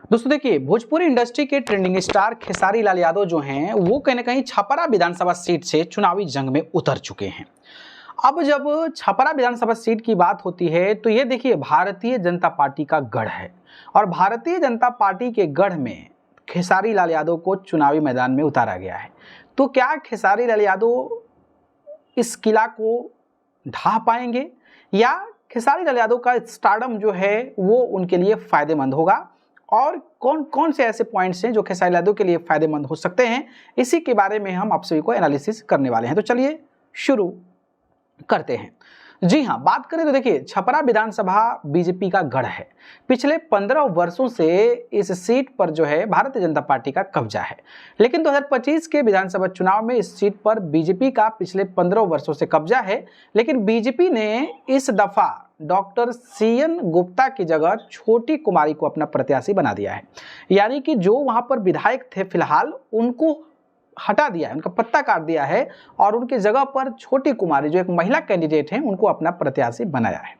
दोस्तों देखिए, भोजपुरी इंडस्ट्री के ट्रेंडिंग स्टार खेसारी लाल यादव जो हैं वो कहीं ना कहीं छपरा विधानसभा सीट से चुनावी जंग में उतर चुके हैं। अब जब छपरा विधानसभा सीट की बात होती है तो ये देखिए भारतीय जनता पार्टी का गढ़ है और भारतीय जनता पार्टी के गढ़ में खेसारी लाल यादव को चुनावी मैदान में उतारा गया है। तो क्या खेसारी लाल यादव इस किला को ढा पाएंगे या खेसारी लाल यादव का स्टारडम जो है वो उनके लिए फायदेमंद होगा और कौन कौन से ऐसे पॉइंट्स हैं जो खेसारी लाल यादव के लिए फायदेमंद हो सकते हैं, इसी के बारे में हम आप सभी को एनालिसिस करने वाले हैं। तो चलिए शुरू करते हैं। जी हाँ, बात करें तो देखिए छपरा विधानसभा बीजेपी का गढ़ है। पिछले 15 वर्षों से इस सीट पर जो है भारतीय जनता पार्टी का कब्जा है, लेकिन 2025 के विधानसभा चुनाव में इस सीट पर बीजेपी का पिछले 15 वर्षों से कब्जा है। लेकिन बीजेपी ने इस दफा डॉक्टर सीएन गुप्ता की जगह छोटी कुमारी को अपना प्रत्याशी बना दिया है। यानी कि जो वहां पर विधायक थे फिलहाल उनको हटा दिया है, उनका पत्ता काट दिया है और उनकी जगह पर छोटी कुमारी जो एक महिला कैंडिडेट हैं उनको अपना प्रत्याशी बनाया है।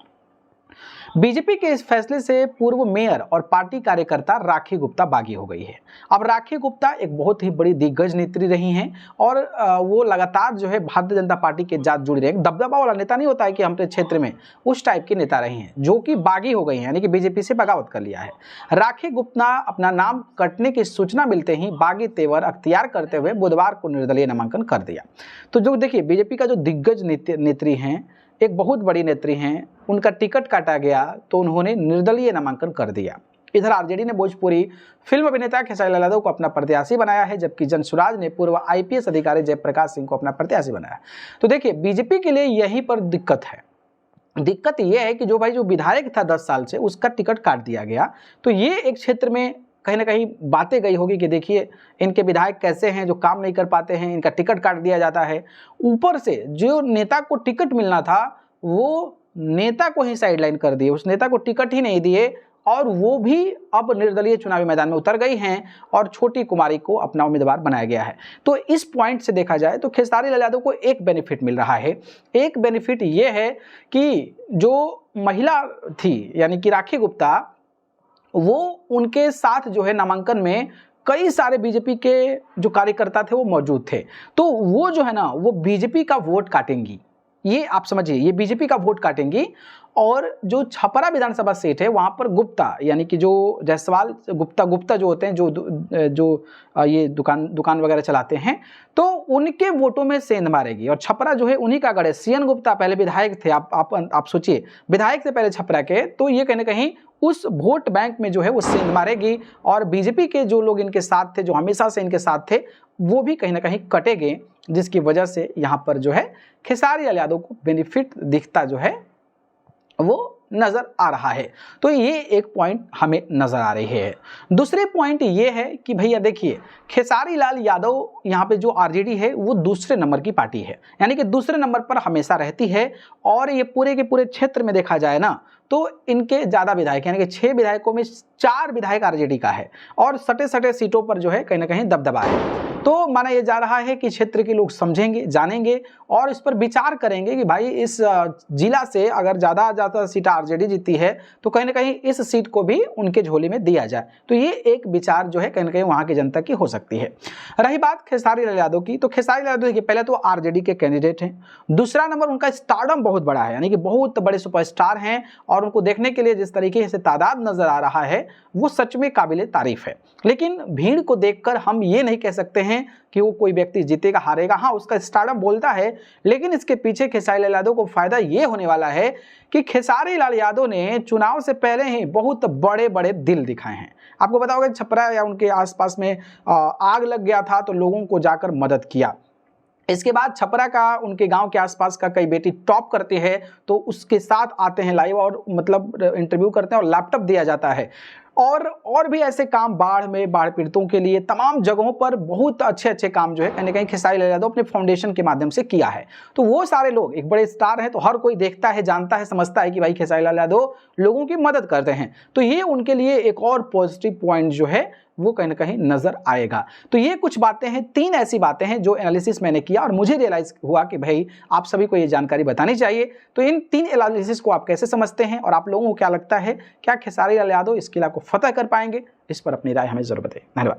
बीजेपी के इस फैसले से पूर्व मेयर और पार्टी कार्यकर्ता राखी गुप्ता बागी हो गई है। अब राखी गुप्ता एक बहुत ही बड़ी दिग्गज नेत्री रही हैं और वो लगातार जो है भारतीय जनता पार्टी के साथ जुड़ी रही। दबदबा वाला नेता नहीं होता है कि हमारे क्षेत्र में, उस टाइप की नेता रही हैं जो कि बागी हो गई हैं, यानी कि बीजेपी से बगावत कर लिया है। राखी गुप्ता अपना नाम कटने की सूचना मिलते ही बागी तेवर अख्तियार करते हुए बुधवार को निर्दलीय नामांकन कर दिया। तो जो देखिए बीजेपी का जो दिग्गज नेत्री हैं, एक बहुत बड़ी नेत्री हैं, उनका टिकट काटा गया तो उन्होंने निर्दलीय नामांकन कर दिया। इधर आरजेडी ने भोजपुरी फिल्म अभिनेता खेसारी लाल यादव को अपना प्रत्याशी बनाया है, जबकि जनसुराज ने पूर्व आईपीएस अधिकारी जयप्रकाश सिंह को अपना प्रत्याशी बनाया। तो देखिए बीजेपी के लिए यहीं पर दिक्कत है। दिक्कत यह है कि जो विधायक था 10 साल से, उसका टिकट काट दिया गया। तो ये एक क्षेत्र में कहीं ना कहीं बातें गई होगी कि देखिए इनके विधायक कैसे हैं जो काम नहीं कर पाते हैं, इनका टिकट काट दिया जाता है। ऊपर से जो नेता को टिकट मिलना था वो नेता को ही साइडलाइन कर दिए, उस नेता को टिकट ही नहीं दिए और वो भी अब निर्दलीय चुनावी मैदान में उतर गई हैं और छोटी कुमारी को अपना उम्मीदवार बनाया गया है। तो इस पॉइंट से देखा जाए तो खेसारी लाल यादव को एक बेनिफिट मिल रहा है। एक बेनिफिट ये है कि जो महिला थी यानी कि राखी गुप्ता, वो उनके साथ जो है नामांकन में कई सारे बीजेपी के जो कार्यकर्ता थे वो मौजूद थे। तो वो जो है ना वो बीजेपी का वोट काटेंगी, ये आप समझिए, ये बीजेपी का वोट काटेंगी। और जो छपरा विधानसभा सीट है वहां पर गुप्ता यानी कि जो जायसवाल गुप्ता जो होते हैं जो ये दुकान वगैरह चलाते हैं, तो उनके वोटों में सेंध मारेगी। और छपरा जो है उन्हीं का गढ़ है। सीएन गुप्ता पहले विधायक थे, आप सोचिए, विधायक से पहले छपरा के, तो ये कहीं ना कहीं उस वोट बैंक में जो है वो सेंध मारेगी और बीजेपी के जो लोग इनके साथ थे, जो हमेशा से इनके साथ थे, वो भी कहीं ना कहीं कटेंगे, जिसकी वजह से यहाँ पर जो है खेसारी लाल यादव को बेनिफिट दिखता जो है वो नजर आ रहा है। तो ये एक पॉइंट हमें नजर आ रही है। दूसरे पॉइंट ये है कि भैया देखिए खेसारी लाल यादव यहाँ पे जो आरजेडी है वो दूसरे नंबर की पार्टी है, यानी कि दूसरे नंबर पर हमेशा रहती है। और ये पूरे के पूरे क्षेत्र में देखा जाए ना तो इनके ज़्यादा विधायक, यानी कि 6 विधायकों में 4 विधायक आरजेडी का है और सटे सटे सीटों पर जो है कहीं ना कहीं दबदबा है। तो माना यह जा रहा है कि क्षेत्र के लोग समझेंगे, जानेंगे और इस पर विचार करेंगे कि भाई इस जिला से अगर ज़्यादा सीट आरजेडी जीती है तो कहीं ना कहीं इस सीट को भी उनके झोली में दिया जाए। तो ये एक विचार जो है कहीं ना कहीं वहाँ की जनता की हो सकती है। रही बात खेसारी लाल यादव की, तो खेसारी लाल यादव देखिए पहले तो आरजेडी के कैंडिडेट हैं, दूसरा नंबर उनका स्टारडम बहुत बड़ा है, यानी कि बहुत बड़े सुपरस्टार हैं और उनको देखने के लिए जिस तरीके से तादाद नजर आ रहा है वो सच में काबिले तारीफ है। लेकिन भीड़ को देखकर हम ये नहीं कह सकते हैं कि वो कोई व्यक्ति जीतेगा हारेगा। हाँ, उसका स्टारडम बोलता है, लेकिन इसके पीछे खेसारी लाल यादव को फायदा ये होने वाला है कि खेसारी लाल यादव ने चुनाव से पहले ही बहुत बड़े बड़े दिल दिखाए हैं। आपको पता होगा छपरा या उनके आसपास में आग लग गया था तो लोगों को जाकर मदद किया। इसके बाद छपरा का, उनके गांव के आसपास का कई बेटी टॉप करती है तो उसके साथ आते हैं लाइव और मतलब इंटरव्यू करते हैं और लैपटॉप दिया जाता है। और भी ऐसे काम बाढ़ पीड़ितों के लिए तमाम जगहों पर बहुत अच्छे काम जो है कहीं ना कहीं खेसारी लाल यादव अपने फाउंडेशन के माध्यम से किया है। तो वो सारे लोग एक बड़े स्टार हैं तो हर कोई देखता है, जानता है, समझता है कि भाई खेसारी लाल यादव लोगों की मदद करते हैं। तो ये उनके लिए एक और पॉजिटिव पॉइंट जो है वो कहीं ना कहीं नजर आएगा। तो ये कुछ बातें हैं, 3 ऐसी बातें हैं जो एनालिसिस मैंने किया और मुझे रियलाइज हुआ कि भाई आप सभी को ये जानकारी बतानी चाहिए। तो इन 3 एनालिसिस को आप कैसे समझते हैं और आप लोगों को क्या लगता है, क्या खेसारी लाल यादव इस किला को फतह कर पाएंगे, इस पर अपनी राय हमें जरूर बताएं। धन्यवाद।